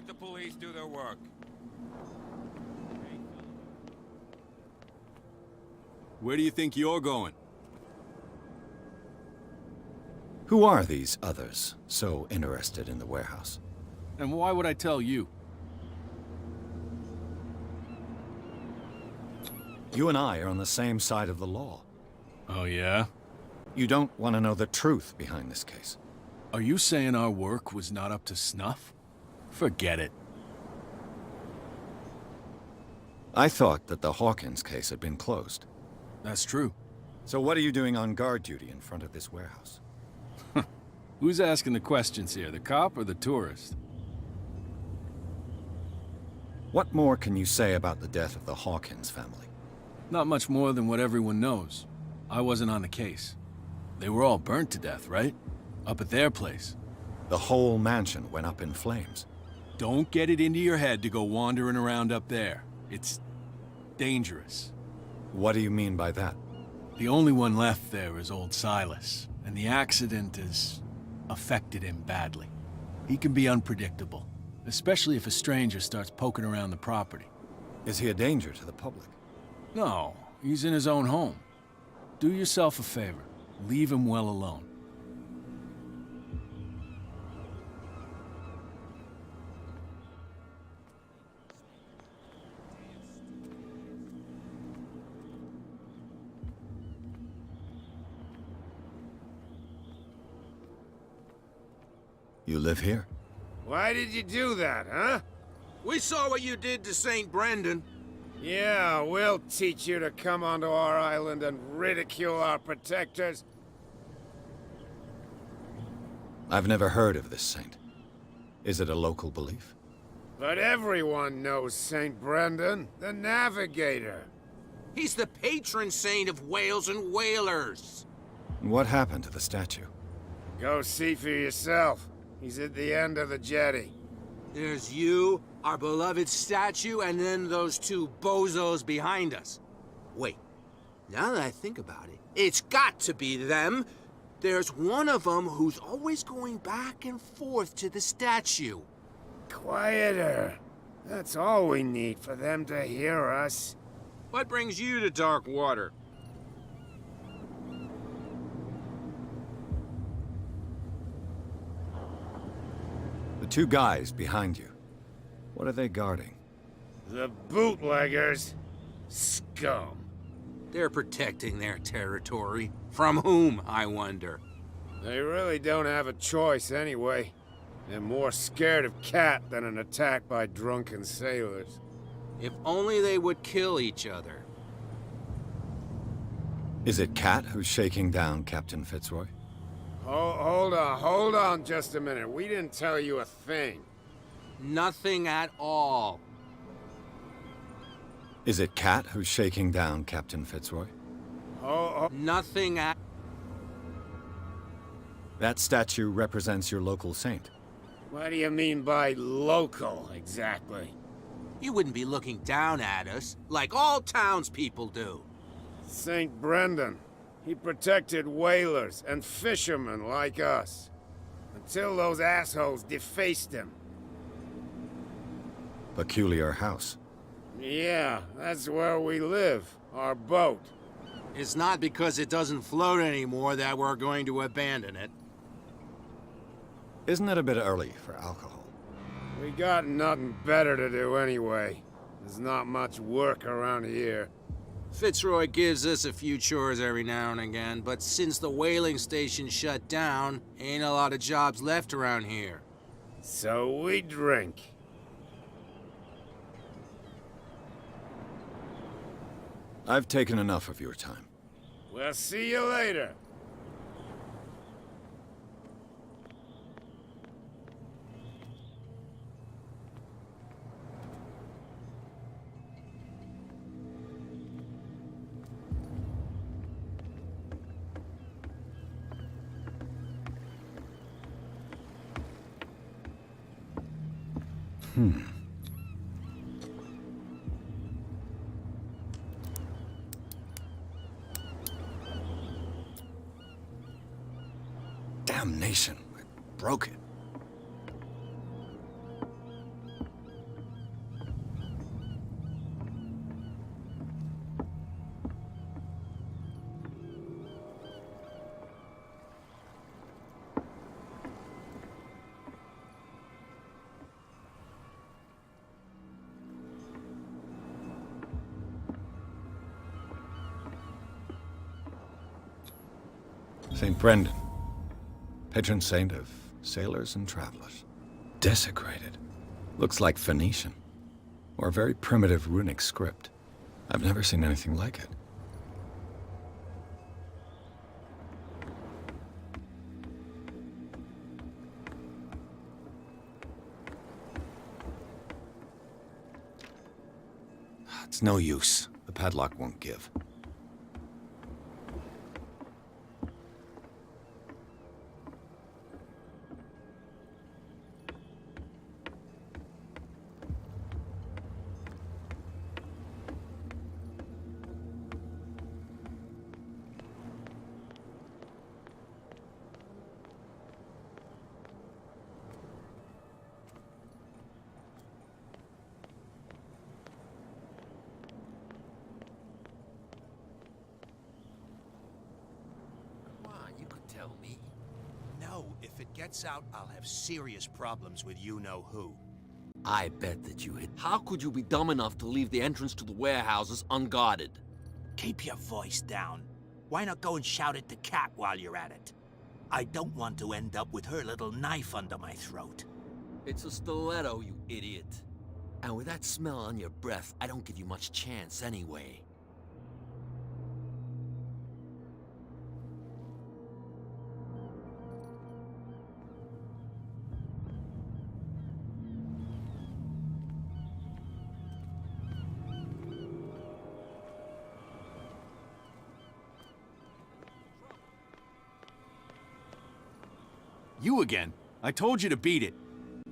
the police do their work. Where do you think you're going? Who are these others so interested in the warehouse? And why would I tell you? You and I are on the same side of the law. Oh, yeah? You don't want to know the truth behind this case. Are you saying our work was not up to snuff? Forget it. I thought that the Hawkins case had been closed. That's true. So what are you doing on guard duty in front of this warehouse? Who's asking the questions here, the cop or the tourist? What more can you say about the death of the Hawkins family? Not much more than what everyone knows. I wasn't on the case. They were all burnt to death, right? Up at their place. The whole mansion went up in flames. Don't get it into your head to go wandering around up there. It's dangerous. What do you mean by that? The only one left there is old Silas, and the accident has affected him badly. He can be unpredictable, especially if a stranger starts poking around the property. Is he a danger to the public? No, he's in his own home. Do yourself a favor. Leave him well alone. You live here? Why did you do that, huh? We saw what you did to St. Brendan. Yeah, we'll teach you to come onto our island and ridicule our protectors. I've never heard of this saint. Is it a local belief? But everyone knows St. Brendan, the Navigator. He's the patron saint of whales and whalers. What happened to the statue? Go see for yourself. He's at the end of the jetty. There's you, our beloved statue, and then those two bozos behind us. Wait, now that I think about it, it's got to be them. There's one of them who's always going back and forth to the statue. Quieter. That's all we need for them to hear us. What brings you to dark water? The two guys behind you. What are they guarding? The Bootleggers. Scum. They're protecting their territory. From whom, I wonder? They really don't have a choice anyway. They're more scared of Cat than an attack by drunken sailors. If only they would kill each other. Is it Cat who's shaking down Captain Fitzroy? Hold on just a minute. We didn't tell you a thing. Nothing at all. Is it Cat who's shaking down Captain Fitzroy? Nothing at... That statue represents your local saint. What do you mean by local, exactly? You wouldn't be looking down at us, like all townspeople do. St. Brendan. He protected whalers and fishermen like us. Until those assholes defaced him. Peculiar house. Yeah, that's where we live. Our boat. It's not because it doesn't float anymore that we're going to abandon it. Isn't it a bit early for alcohol? We got nothing better to do anyway. There's not much work around here. Fitzroy gives us a few chores every now and again, but since the whaling station shut down, ain't a lot of jobs left around here. So we drink. I've taken enough of your time. We'll see you later. Damnation, I broke it. St. Brendan, patron saint of sailors and travelers. Desecrated. Looks like Phoenician, or a very primitive runic script. I've never seen anything like it. It's no use. The padlock won't give. Tell me. No, if it gets out, I'll have serious problems with you-know-who. I bet that you hit. How could you be dumb enough to leave the entrance to the warehouses unguarded? Keep your voice down. Why not go and shout at the cat while you're at it? I don't want to end up with her little knife under my throat. It's a stiletto, you idiot. And with that smell on your breath, I don't give you much chance anyway. You again. I told you to beat it.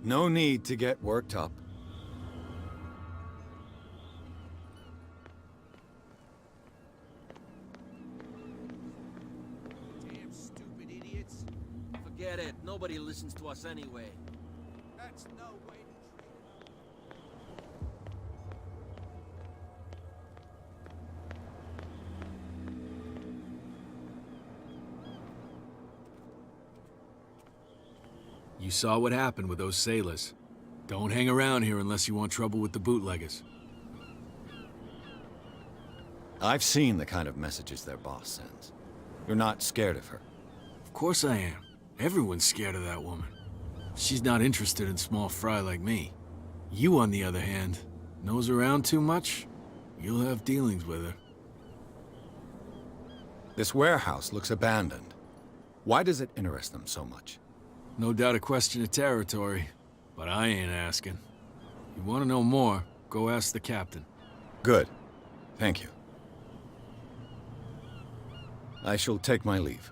No need to get worked up. Damn stupid idiots. Forget it. Nobody listens to us anyway. That's no way to treat You saw what happened with those sailors. Don't hang around here unless you want trouble with the bootleggers. I've seen the kind of messages their boss sends. You're not scared of her. Of course I am. Everyone's scared of that woman. She's not interested in small fry like me. You, on the other hand, nose around too much, you'll have dealings with her. This warehouse looks abandoned. Why does it interest them so much? No doubt a question of territory, but I ain't asking. You want to know more, go ask the captain. Good. Thank you. I shall take my leave.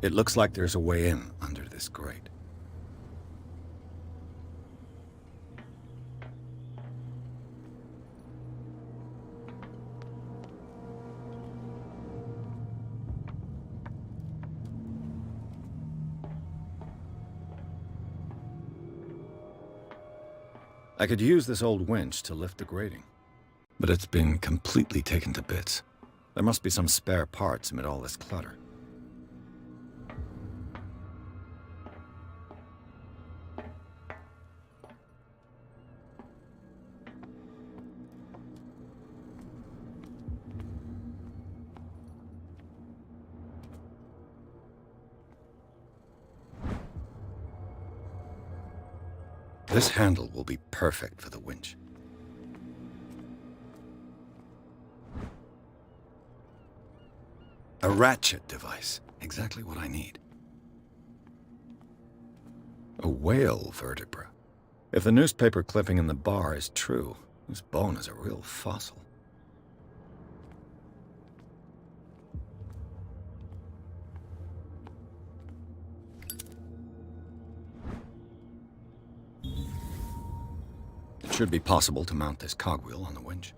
It looks like there's a way in under this grate. I could use this old winch to lift the grating, but it's been completely taken to bits. There must be some spare parts amid all this clutter. This handle will be perfect for the winch. A ratchet device. Exactly what I need. A whale vertebra. If the newspaper clipping in the bar is true, this bone is a real fossil. It should be possible to mount this cogwheel on the winch.